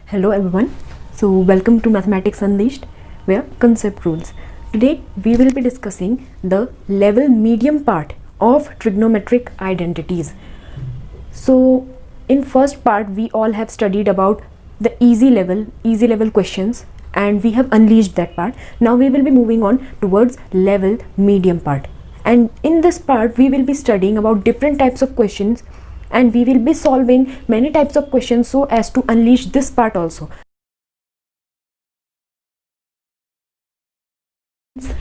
Hello everyone. So welcome to Mathematics Unleashed, where concept rules. Today we will be discussing the level medium part of trigonometric identities. So in first part we all have studied about the easy level questions, and we have unleashed that part. Now we will be moving on towards level medium part. And in this part we will be studying about different types of questions, and we will be solving many types of questions so as to unleash this part also.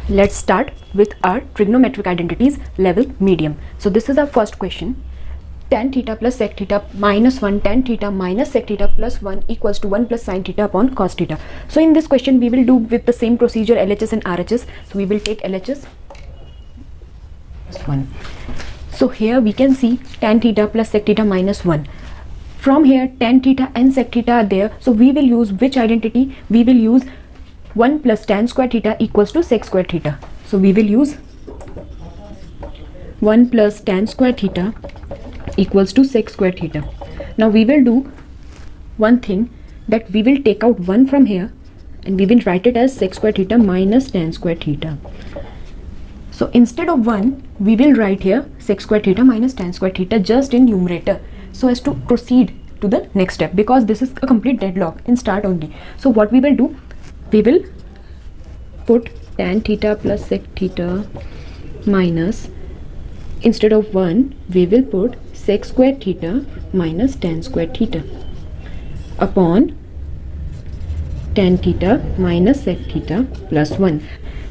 Let's start with our trigonometric identities level medium. So this is our first question. Tan theta plus sec theta minus 1 tan theta minus sec theta plus 1 equals to 1 plus sin theta upon cos theta. So in this question we will do with the same procedure LHS and RHS. So we will take LHS plus 1. So here we can see tan theta plus sec theta minus 1. From here tan theta and sec theta are there. So we will use which identity? We will use 1 plus tan square theta equals to sec square theta. So we will use 1 plus tan square theta equals to sec square theta. Now we will do one thing, that we will take out 1 from here and we will write it as sec square theta minus tan square theta. So instead of 1 we will write here sec square theta minus tan square theta just in numerator, so as to proceed to the next step, because this is a complete deadlock in start only. So what we will do, we will put tan theta plus sec theta minus, instead of 1 we will put sec square theta minus tan square theta upon tan theta minus sec theta plus 1.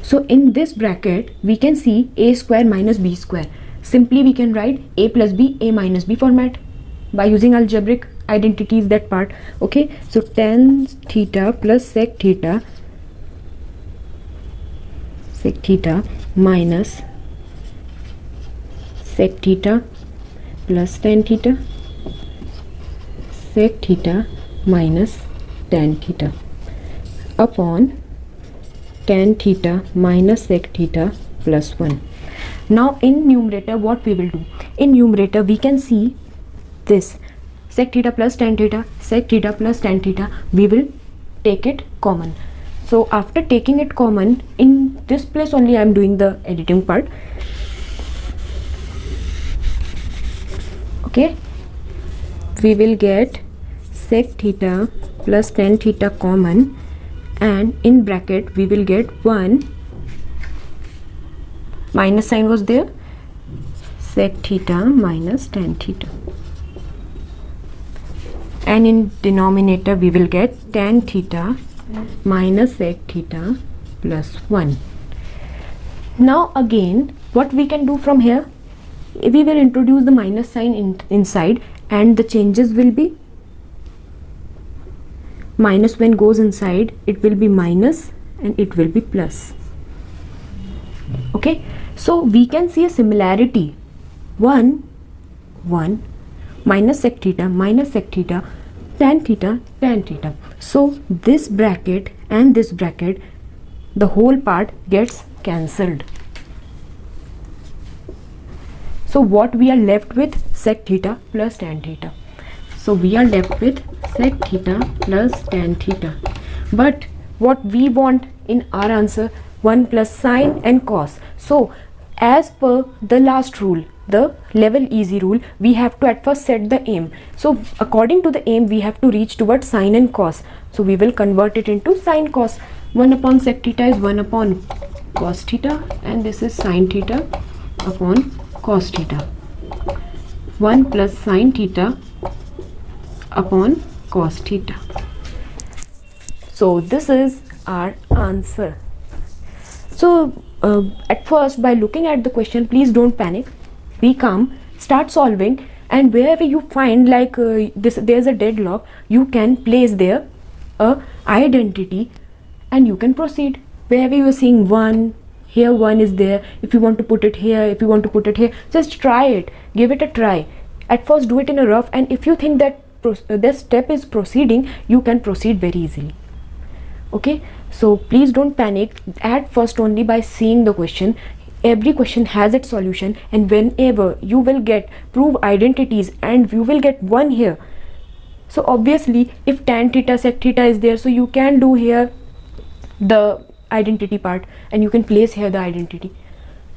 So in this bracket we can see a square minus b square. Simply we can write a plus b, a minus b format by using algebraic identities, that part. Okay, so tan theta plus sec theta minus sec theta plus tan theta, sec theta minus tan theta upon tan theta minus sec theta plus 1. Now in numerator what we will do? In numerator we can see this sec theta plus tan theta, sec theta plus tan theta. We will take it common. So after taking it common, in this place only I am doing the editing part. Okay, we will get sec theta plus tan theta common, and in bracket we will get 1 minus sign was there, sec theta minus tan theta, and in denominator we will get tan theta minus sec theta plus 1. Now again what we can do from here, we will introduce the minus sign inside, and the changes will be minus. When goes inside it will be minus and it will be plus. Okay, so we can see a similarity, 1 minus sec theta tan theta. So this bracket and this bracket, the whole part gets cancelled. So what we are left with? Sec theta plus tan theta. So we are left with sec theta plus tan theta. But what we want in our answer, 1 plus sine and cos. So as per the last rule, the level easy rule, we have to at first set the aim. So according to the aim we have to reach towards sine and cos. So we will convert it into sine cos. 1 upon sec theta is 1 upon cos theta, and this is sine theta upon cos theta. 1 plus sine theta upon cos theta. So this is our answer. So at first, by looking at the question, please don't panic, be calm, start solving, and wherever you find like there's a deadlock, you can place there a identity and you can proceed. Wherever you are seeing 1, here 1 is there, if you want to put it here, if you want to put it here, just try it, give it a try. At first do it in a rough, and if you think that this step is proceeding, you can proceed very easily. Okay, so please don't panic at first. Only by seeing the question, every question has its solution, and whenever you will get prove identities and you will get 1 here, So obviously if tan theta sec theta is there, so you can do here the identity part and you can place here the identity.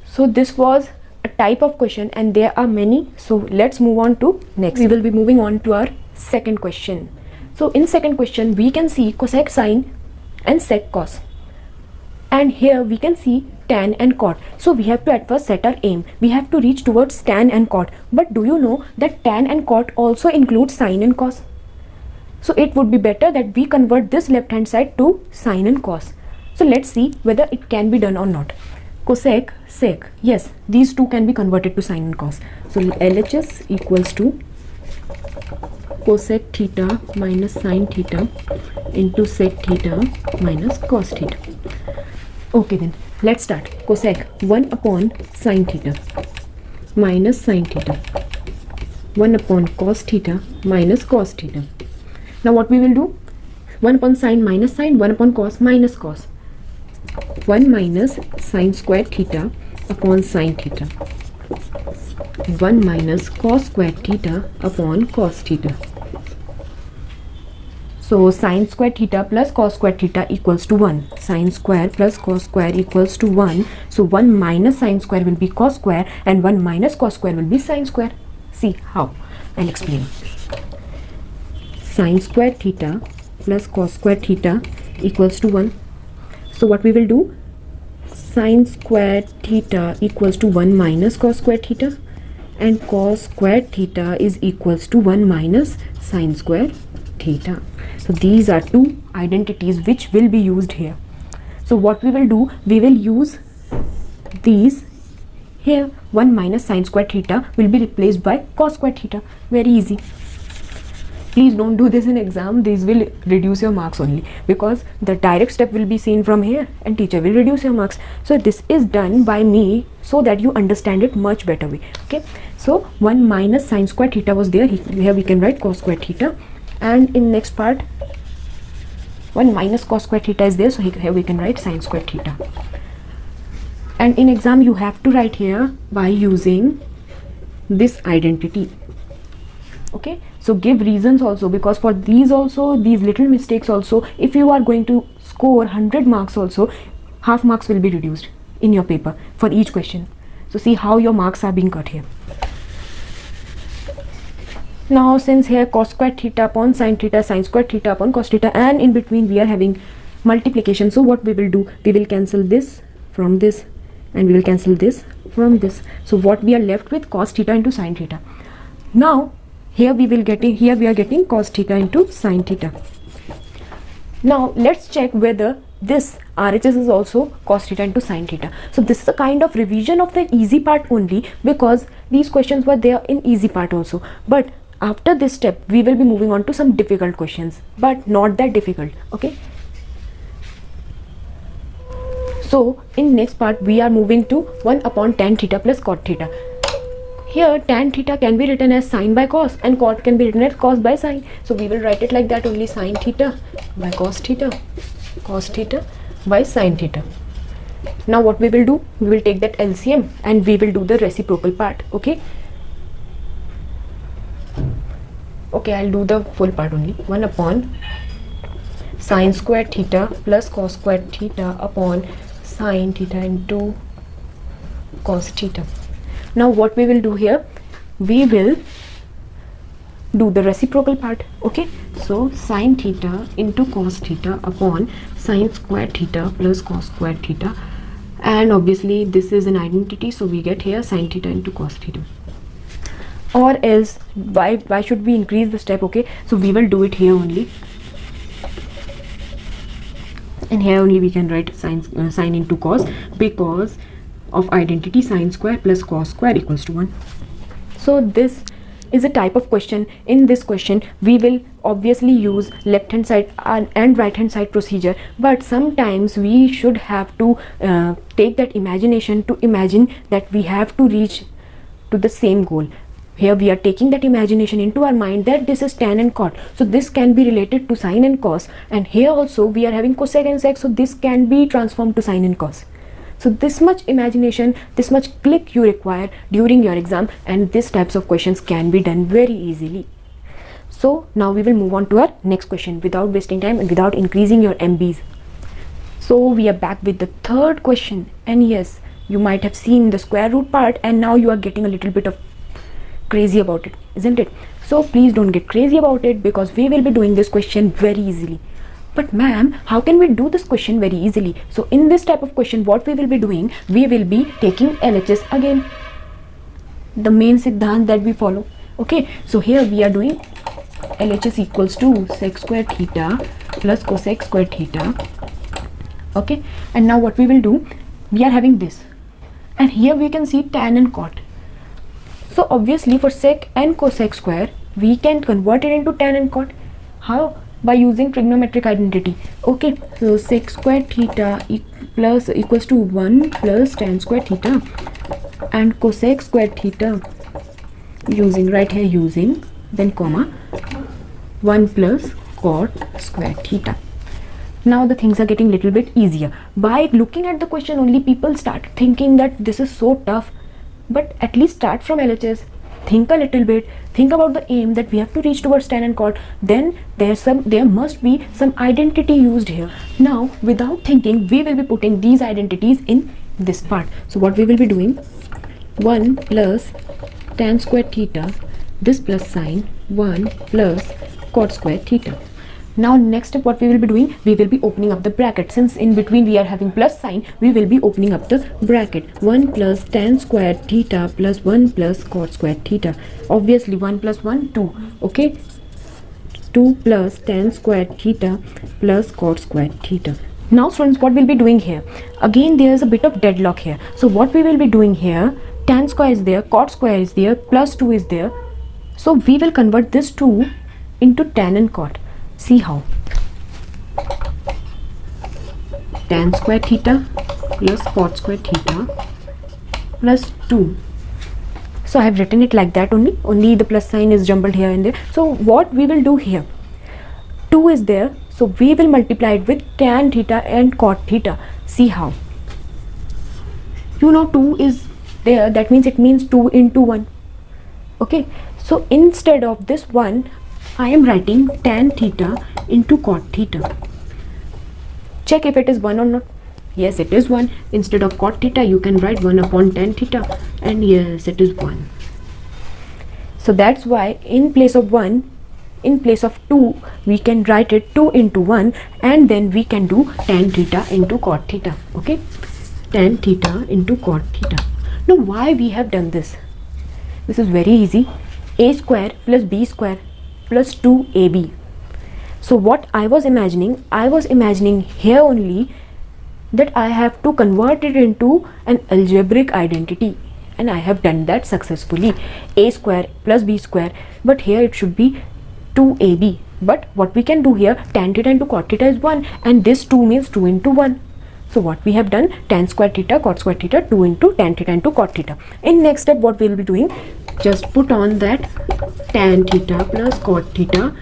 So this was a type of question and there are many. So let's move on to next. We will be moving on to our second question. So in second question we can see cosec sine and sec cos, and here we can see tan and cot. So we have to at first set our aim. We have to reach towards tan and cot. But do you know that tan and cot also include sine and cos? So it would be better that we convert this left hand side to sine and cos. So let's see whether it can be done or not. Cosec, sec, yes, these two can be converted to sine and cos. So LHS equals to cosec theta minus sine theta into sec theta minus cos theta. Okay, then let's start. Cosec 1 upon sine theta minus sine theta, 1 upon cos theta minus cos theta. Now what we will do? 1 upon sine minus sine, 1 upon cos minus cos. 1 minus sine square theta upon sine theta, 1 minus cos square theta upon cos theta. So sine square theta plus cos square theta equals to 1. Sine square plus cos square equals to 1. So 1 minus sine square will be cos square and 1 minus cos square will be sine square. See how? I'll explain. Sine square theta plus cos square theta equals to 1. So what we will do? Sine square theta equals to 1 minus cos square theta, and cos square theta is equals to 1 minus sine square theta. So these are two identities which will be used here. So what we will do? We will use these here. 1 minus sine square theta will be replaced by cos square theta. Very easy. Please don't do this in exam. These will reduce your marks only, because the direct step will be seen from here and teacher will reduce your marks. So this is done by me so that you understand it much better way. Okay, so 1 minus sine square theta was there. Here we can write cos square theta, and in next part 1 minus cos square theta is there, so here we can write sine square theta. And in exam you have to write here by using this identity. Okay, so give reasons also, because for these also, these little mistakes also, if you are going to score 100 marks also, half marks will be reduced in your paper for each question. So see how your marks are being cut here. Now since here cos square theta upon sine theta, sine square theta upon cos theta, and in between we are having multiplication, so what we will do? We will cancel this from this and we will cancel this from this. So what we are left with? Cos theta into sine theta. Now here we are getting cos theta into sine theta. Now let's check whether this RHS is also cos theta into sine theta. So this is a kind of revision of the easy part only, because these questions were there in easy part also. But after this step we will be moving on to some difficult questions, but not that difficult. Okay, so in next part we are moving to 1 upon tan theta plus cot theta. Here tan theta can be written as sine by cos and cot can be written as cos by sine. So we will write it like that only: sine theta by cos theta by sine theta. Now what we will do? We will take that LCM and we will do the reciprocal part. Okay, I'll do the full part only. 1 upon sine square theta plus cos square theta upon sine theta into cos theta. Now what we will do here? We will do the reciprocal part. Okay, so sine theta into cos theta upon sine square theta plus cos square theta, and obviously this is an identity, so we get here sine theta into cos theta. Or else why should we increase the step? Okay, so we will do it here only, and here only we can write sine into cos, because of identity sine square plus cos square equals to 1. So this is a type of question. In this question we will obviously use left hand side and right hand side procedure, but sometimes we should have to take that imagination to imagine that we have to reach to the same goal. Here we are taking that imagination into our mind that this is tan and cot, so this can be related to sine and cos, and here also we are having cosec and sec, so this can be transformed to sine and cos. So this much imagination, this much click you require during your exam, and these types of questions can be done very easily. So now we will move on to our next question without wasting time and without increasing your MBs. So we are back with the third question, and yes, you might have seen the square root part and now you are getting a little bit of crazy about it, isn't it? So please don't get crazy about it, because we will be doing this question very easily. But ma'am, how can we do this question very easily? So in this type of question, what we will be doing, we will be taking LHS again, the main siddhant that we follow. Okay, so here we are doing LHS equals to sec square theta plus cosec square theta. Okay, and now what we will do, we are having this, and here we can see tan and cot. So obviously for sec and cosec square, we can convert it into tan and cot. How? By using trigonometric identity. Okay, so sec square theta equals to 1 plus tan square theta, and cosec square theta using right here using then comma 1 plus cot square theta. Now the things are getting little bit easier. By looking at the question only, people start thinking that this is so tough, but at least start from LHS. Think a little bit, think about the aim that we have to reach towards tan and cot. Then there must be some identity used here. Now without thinking, we will be putting these identities in this part. So what we will be doing, 1 plus tan square theta, this plus sign 1 plus cot square theta. Now next step, what we will be doing, we will be opening up the bracket. Since in between we are having plus sign, we will be opening up the bracket. 1 plus tan square theta plus 1 plus cot square theta. Obviously 1 plus 1, 2. Okay, 2 plus tan square theta plus cot square theta. Now students, what we'll be doing here, again there is a bit of deadlock here. So what we will be doing here, tan square is there, cot square is there, plus 2 is there. So we will convert this 2 into tan and cot. See how? Tan square theta plus cot square theta plus 2. So I have written it like that only the plus sign is jumbled here and there. So what we will do here, 2 is there, so we will multiply it with tan theta and cot theta. See how? You know 2 is there, that means it means 2 into 1. Okay, so instead of this 1, I am writing tan theta into cot theta. Check if it is 1 or not. Yes, it is 1. Instead of cot theta, you can write 1 upon tan theta, and yes, it is 1. So that's why in place of 1, in place of 2, we can write it 2 into 1, and then we can do tan theta into cot theta. Okay, tan theta into cot theta. Now why we have done this? This is very easy. A square plus b square plus 2ab. So what I was imagining here only that I have to convert it into an algebraic identity, and I have done that successfully. A square plus b square, but here it should be 2ab. But what we can do here, tan theta into cot theta is 1, and this 2 means 2 into 1. So what we have done, tan square theta, cot square theta, 2 into tan theta into cot theta. In next step, what we will be doing, just put on that tan theta plus cot theta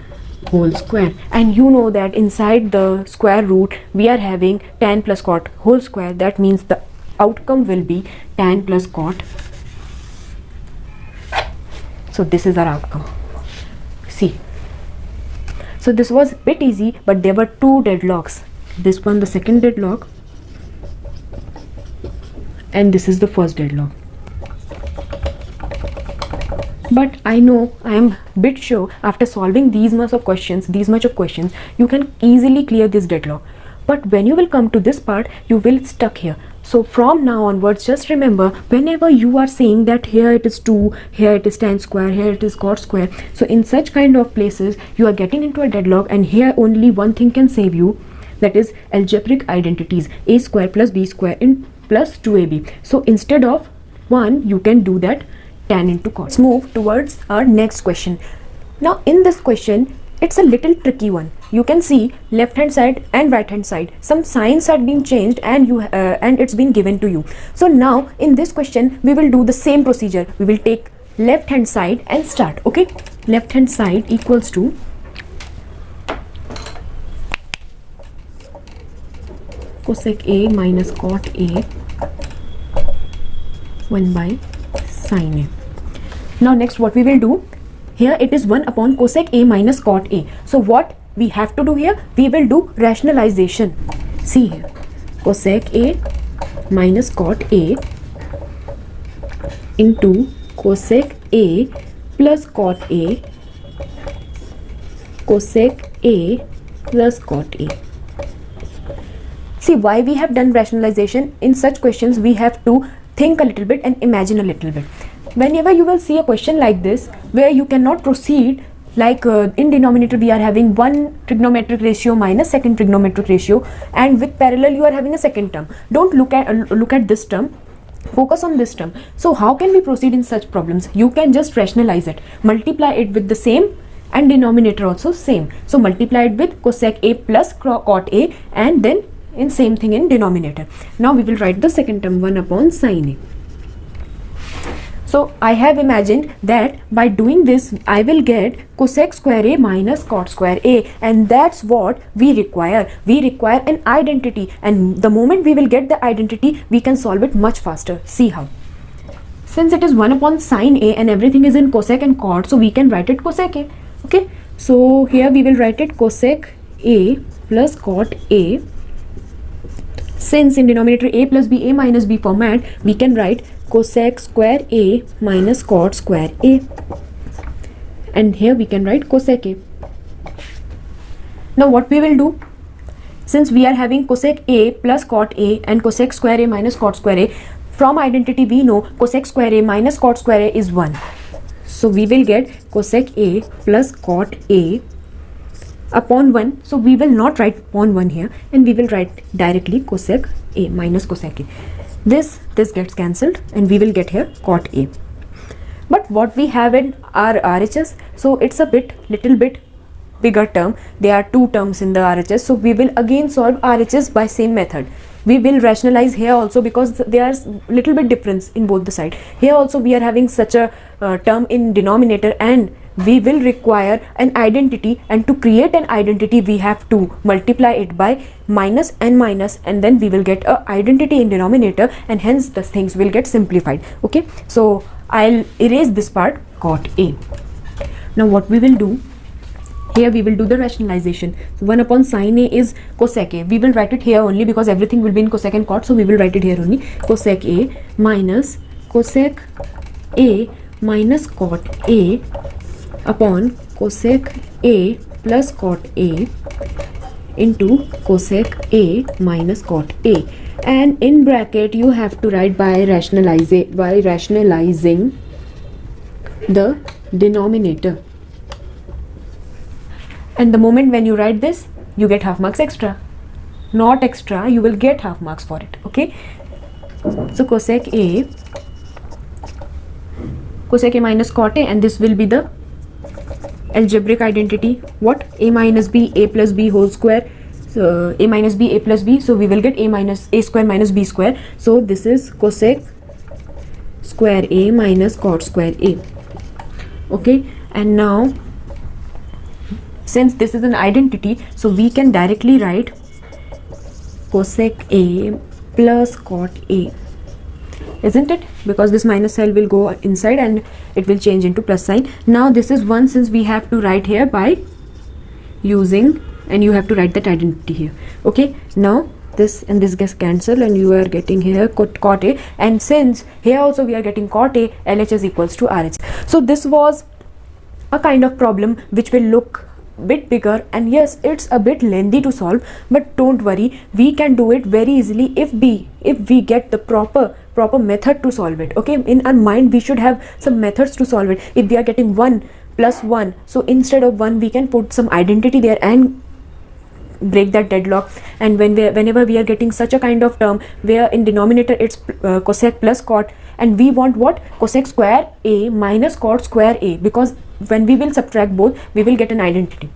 whole square, and you know that inside the square root we are having tan plus cot whole square. That means the outcome will be tan plus cot. So this is our outcome. See, so this was a bit easy, but there were two deadlocks. This one, the second deadlock, and this is the first deadlock. But I know, I am bit sure after solving these much of questions, you can easily clear this deadlock. But when you will come to this part, you will stuck here. So from now onwards, just remember, whenever you are saying that here it is 2, here it is tan square, here it is cot square, so in such kind of places you are getting into a deadlock, and here only one thing can save you, that is algebraic identities, a square plus b square in plus 2ab. So instead of 1, you can do that tan into cot. Let's move towards our next question. Now in this question, it's a little tricky one. You can see left hand side and right hand side, some signs had been changed, and it's been given to you. So now in this question, we will do the same procedure. We will take left hand side and start. Okay, left hand side equals to cosec A minus cot A 1 by sin A. Now next what we will do, here it is 1 upon cosec A minus cot A. So what we have to do here? We will do rationalization. See here, cosec A minus cot A into cosec A plus cot A, cosec A plus cot A. See, why we have done rationalization? In such questions we have to think a little bit and imagine a little bit. Whenever you will see a question like this where you cannot proceed, like in denominator we are having one trigonometric ratio minus second trigonometric ratio, and with parallel you are having a second term. Don't look at this term, focus on this term. So how can we proceed in such problems? You can just rationalize it, multiply it with the same, and denominator also same. So multiply it with cosec A plus cot A, and then in same thing in denominator. Now we will write the second term, 1 upon sin A. So I have imagined that by doing this I will get cosec square A minus cot square A, and that's what we require. We require an identity, and the moment we will get the identity we can solve it much faster. See how. Since it is 1 upon sin A and everything is in cosec and cot, so we can write it cosec A. Okay, so here we will write it cosec A plus cot A. Since in denominator A plus B, A minus B format, we can write cosec square A minus cot square A, and here we can write cosec A. Now what we will do, since we are having cosec A plus cot A and cosec square A minus cot square A, from identity we know cosec square A minus cot square A is 1. So we will get cosec A plus cot A upon 1. So we will not write upon 1 here, and we will write directly cosec A minus cosec A. This gets cancelled and we will get here cot A. But what we have in our RHS, so it's a little bit bigger term. There are two terms in the RHS, so we will again solve RHS by same method. We will rationalize here also because there is little bit difference in both the side. Here also we are having such a term in denominator, and we will require an identity, and to create an identity we have to multiply it by minus, and then we will get a identity in denominator, and hence the things will get simplified. Okay, so I'll erase this part, cot A. Now what we will do, here we will do the rationalization. So 1 upon sin A is cosec A. We will write it here only because everything will be in cosec and cot, so we will write it here only, cosec A minus cosec A minus cot A upon cosec A plus cot A into cosec A minus cot A, and in bracket you have to write by rationalizing the denominator. And the moment when you write this, you get half marks extra. Not extra, you will get half marks for it. Okay, so cosec A minus cot A, and this will be the algebraic identity. What? A minus B, A plus B whole square. So A minus B, A plus B, so we will get A square minus B square. So this is cosec square A minus cot square A. Okay, and now since this is an identity, so we can directly write cosec A plus cot A, isn't it? Because this minus sign will go inside and it will change into plus sign. Now this is 1, since we have to write here by using, and you have to write that identity here. Okay, now this and this gets cancelled and you are getting here cot A, and since here also we are getting cot A, LHS equals to RH. So this was a kind of problem which will look bit bigger, and yes, it's a bit lengthy to solve, but don't worry, we can do it very easily if we get the proper method to solve it. Okay, in our mind we should have some methods to solve it. If we are getting 1 plus 1, so instead of 1 we can put some identity there and break that deadlock. And whenever we are getting such a kind of term where in denominator it's cosec plus cot, and we want what? Cosec square A minus cot square A, because when we will subtract both we will get an identity.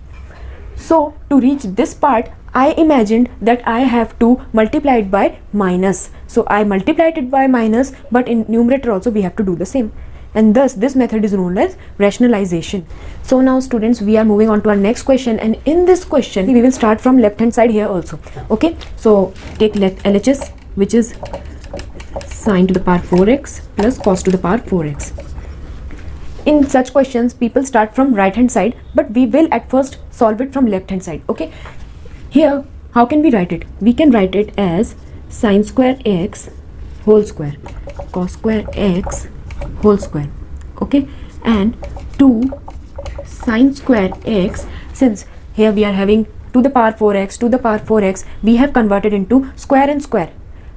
So to reach this part, I imagined that I have to multiply it by minus. So I multiplied it by minus, but in numerator also we have to do the same, and thus this method is known as rationalization. So now students, we are moving on to our next question, and in this question we will start from left hand side here also. Okay, so take LHS, which is sine to the power 4x plus cos to the power 4x. in such questions people start from right hand side, but we will at first solve it from left hand side. Okay, here how can we write it? We can write it as sine square x whole square cos square x whole square. Okay, and 2 sine square x, since here we are having to the power 4x, to the power 4x, we have converted into square and square.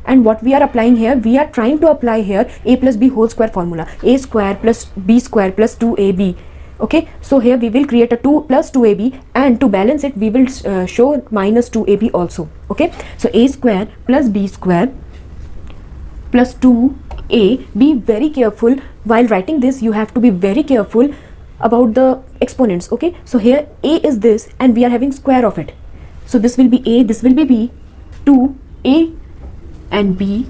And what we are applying here, we are trying to apply here a plus b whole square formula, a square plus b square plus 2ab. Okay, so here we will create a 2 plus 2ab, and to balance it we will show minus 2ab also. Okay, so a square plus b square plus 2a. Be very careful while writing this, you have to be very careful about the exponents. Okay, so here a is this and we are having square of it, so this will be a, this will be b, 2a and b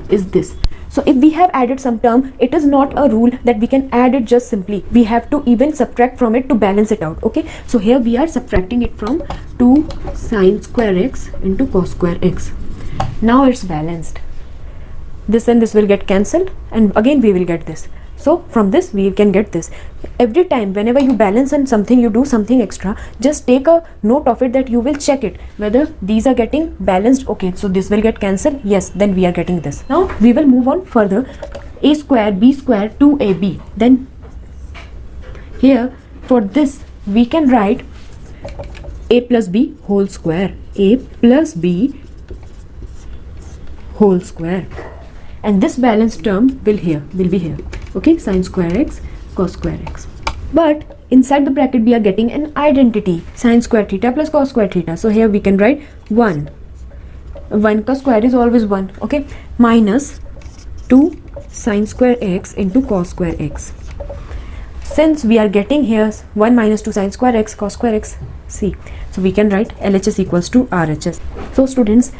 is this. So if we have added some term, it is not a rule that we can add it just simply, we have to even subtract from it to balance it out. Okay, so here we are subtracting it from 2 sine square x into cos square x. Now it's balanced, this and this will get cancelled and again we will get this. So from this we can get this. Every time whenever you balance and something, you do something extra, just take a note of it that you will check it whether these are getting balanced. Okay, so this will get cancelled, yes, then we are getting this. Now we will move on further. A square b square 2ab. Then here for this we can write a plus b whole square, a plus b whole square, and this balanced term will be here. Okay, sine square x cos square x, but inside the bracket we are getting an identity, sine square theta plus cos square theta. So here we can write 1 ka square is always 1. Okay, minus 2 sine square x into cos square x. Since we are getting here 1 minus 2 sine square x cos square x, see, so we can write LHS equals to RHS. So students,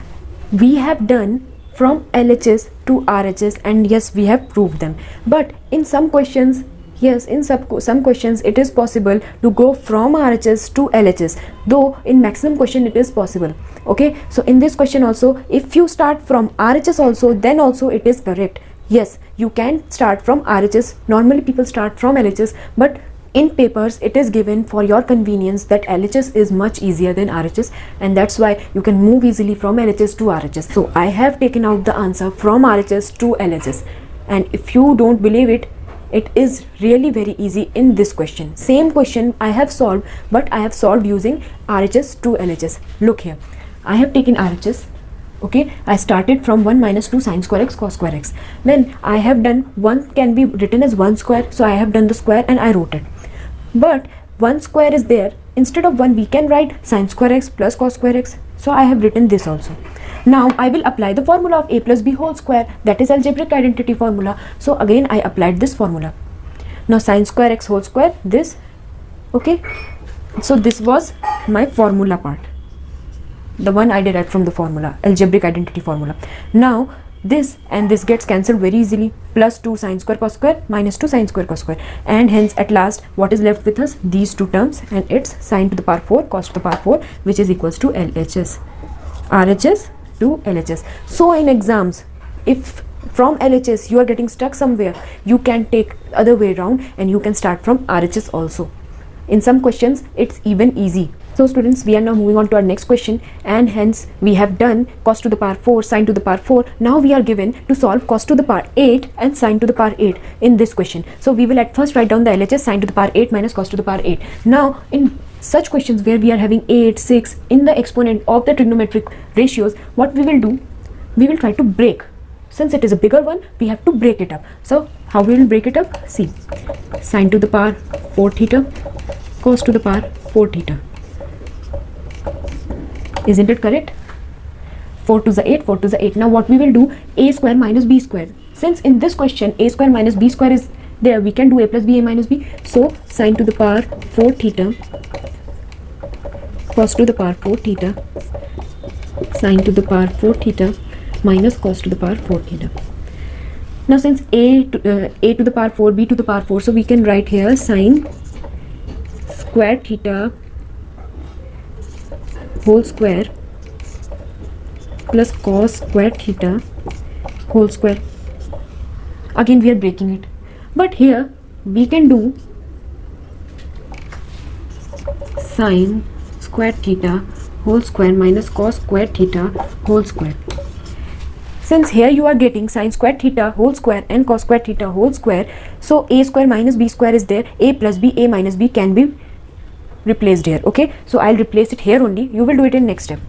we have done from LHS to RHS, and yes, we have proved them. But in some questions, yes, in some questions it is possible to go from RHS to LHS, though in maximum question it is possible. Okay, so in this question also, if you start from RHS also, then also it is correct. Yes, you can start from RHS. Normally people start from LHS, but in papers it is given for your convenience that LHS is much easier than RHS, and that's why you can move easily from LHS to RHS. So I have taken out the answer from RHS to LHS, and if you don't believe it, it is really very easy in this question. Same question I have solved, but I have solved using RHS to LHS. Look here, I have taken RHS. Okay, I started from 1 minus 2 sine square x cos square x. Then I have done 1 can be written as 1 square, so I have done the square and I wrote it. But 1 square is there, instead of 1 we can write sine square x plus cos square x, so I have written this also. Now I will apply the formula of a plus b whole square, that is algebraic identity formula. So again I applied this formula. Now sine square x whole square, this. Okay, so this was my formula part, the one I derived from the formula, algebraic identity formula. Now this and this gets cancelled very easily, plus 2 sine square cos square minus 2 sine square cos square, and hence at last what is left with us? These two terms, and it's sine to the power 4 cos to the power 4, which is equals to LHS, RHS to LHS. So in exams, if from LHS you are getting stuck somewhere, you can take other way around and you can start from RHS also. In some questions it's even easy. So students, we are now moving on to our next question, and hence we have done cos to the power 4, sine to the power 4. Now we are given to solve cos to the power 8 and sine to the power 8 in this question. So we will at first write down the LHS, sine to the power 8 minus cos to the power 8. Now in such questions where we are having 8, 6 in the exponent of the trigonometric ratios, what we will do, we will try to break. Since it is a bigger one, we have to break it up. So how we will break it up? See, sine to the power 4 theta, cos to the power 4 theta. Isn't it correct? 4 to the 8, 4 to the 8. Now what we will do, a square minus b square. Since in this question a square minus b square is there, we can do a plus b, a minus b. So sine to the power 4 theta, cos to the power 4 theta, sine to the power 4 theta minus cos to the power 4 theta. Now since a to the power 4, b to the power 4, so we can write here sine square theta whole square plus cos square theta whole square. Again we are breaking it, but here we can do sine square theta whole square minus cos square theta whole square. Since here you are getting sine square theta whole square and cos square theta whole square, so a square minus b square is there, a plus b, a minus b can be replaced here. Okay, so I'll replace it here only. You will do it in next step.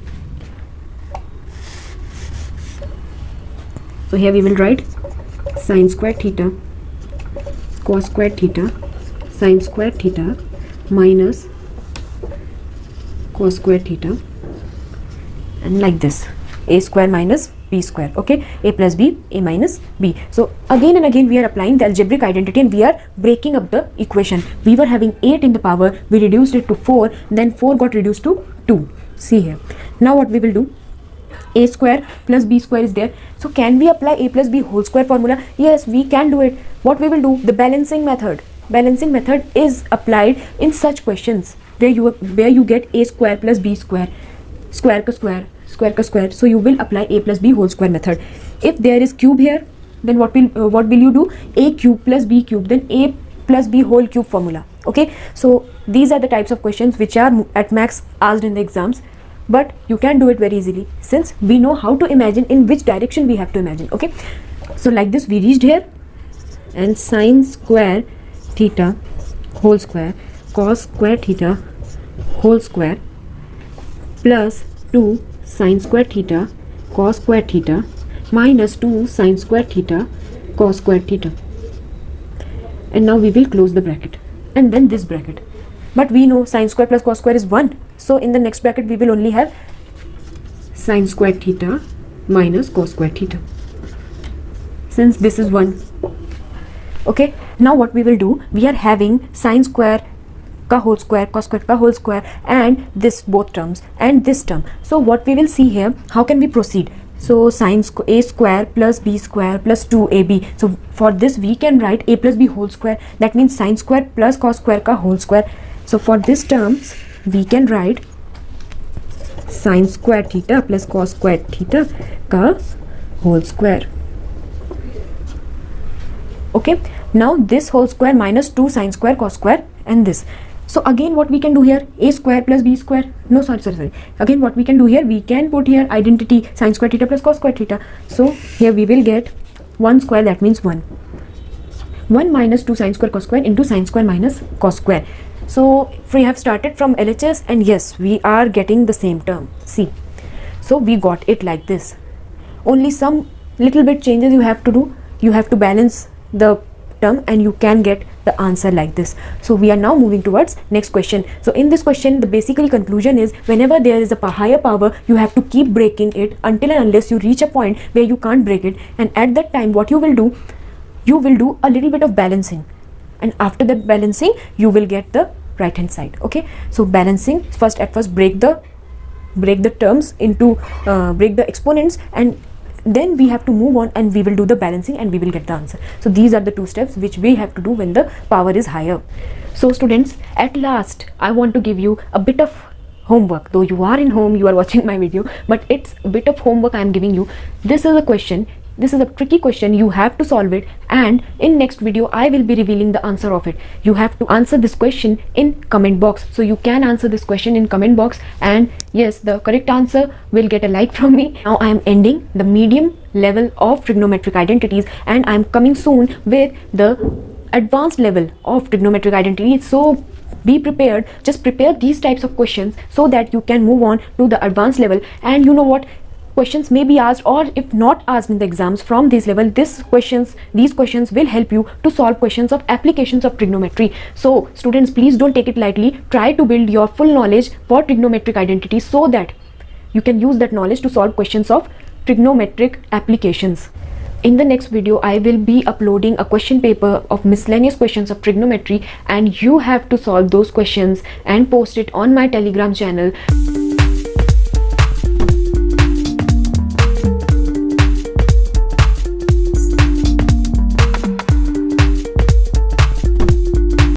So here we will write sine square theta cos square theta sine square theta minus cos square theta, and like this, a square minus b square. Okay, a plus b, a minus b. So again and again we are applying the algebraic identity and we are breaking up the equation. We were having 8 in the power, we reduced it to 4, then 4 got reduced to 2. See here. Now what we will do, a square plus b square is there. So can we apply a plus b whole square formula? Yes, we can do it. What we will do, the balancing method. Balancing method is applied in such questions where you get a square plus b square, square ka square, square ka square. So you will apply a plus b whole square method. If there is cube here, then what will you do? A cube plus b cube, then a plus b whole cube formula. Okay, so these are the types of questions which are at max asked in the exams, but you can do it very easily since we know how to imagine in which direction we have to imagine. Okay, so like this we reached here, and sine square theta whole square cos square theta whole square plus 2 sine square theta cos square theta minus 2 sine square theta cos square theta. And now we will close the bracket and then this bracket. But we know sine square plus cos square is 1. So in the next bracket we will only have sine square theta minus cos square theta, since this is 1. Okay, now what we will do, we are having sine square ka whole square, cos square ka whole square, and this both terms and this term. So what we will see here, how can we proceed? So sine a square plus b square plus 2ab. So for this we can write a plus b whole square. That means sine square plus cos square ka whole square. So for this terms we can write sine square theta plus cos square theta ka whole square. Okay, now this whole square minus 2 sine square cos square and this. So again what we can do here, a square plus b square, no sorry, again what we can do here, we can put here identity sine square theta plus cos square theta. So here we will get 1 square, that means 1 minus 2 sine square cos square into sine square minus cos square. So we have started from LHS and yes, we are getting the same term. See, so we got it like this. Only some little bit changes you have to do. You have to balance the term and you can get the answer like this. So we are now moving towards next question. So in this question the basically conclusion is, whenever there is a higher power, you have to keep breaking it until and unless you reach a point where you can't break it, and at that time what you will do, you will do a little bit of balancing, and after that balancing you will get the right hand side. Okay, so balancing, at first break the terms into break the exponents, and then we have to move on and we will do the balancing and we will get the answer. So these are the 2 steps which we have to do when the power is higher. So students, at last I want to give you a bit of homework. Though you are in home, you are watching my video, but it's a bit of homework I am giving you. This is a question, this is a tricky question, you have to solve it, and in next video I will be revealing the answer of it. You have to answer this question in comment box. So you can answer this question in comment box, and yes, the correct answer will get a like from me. Now I am ending the medium level of trigonometric identities and I am coming soon with the advanced level of trigonometric identities. So be prepared, just prepare these types of questions so that you can move on to the advanced level. And you know what, questions may be asked, or if not asked in the exams from this level, these questions will help you to solve questions of applications of trigonometry. So students, please don't take it lightly. Try to build your full knowledge for trigonometric identities so that you can use that knowledge to solve questions of trigonometric applications. In the next video I will be uploading a question paper of miscellaneous questions of trigonometry, and you have to solve those questions and post it on my Telegram channel.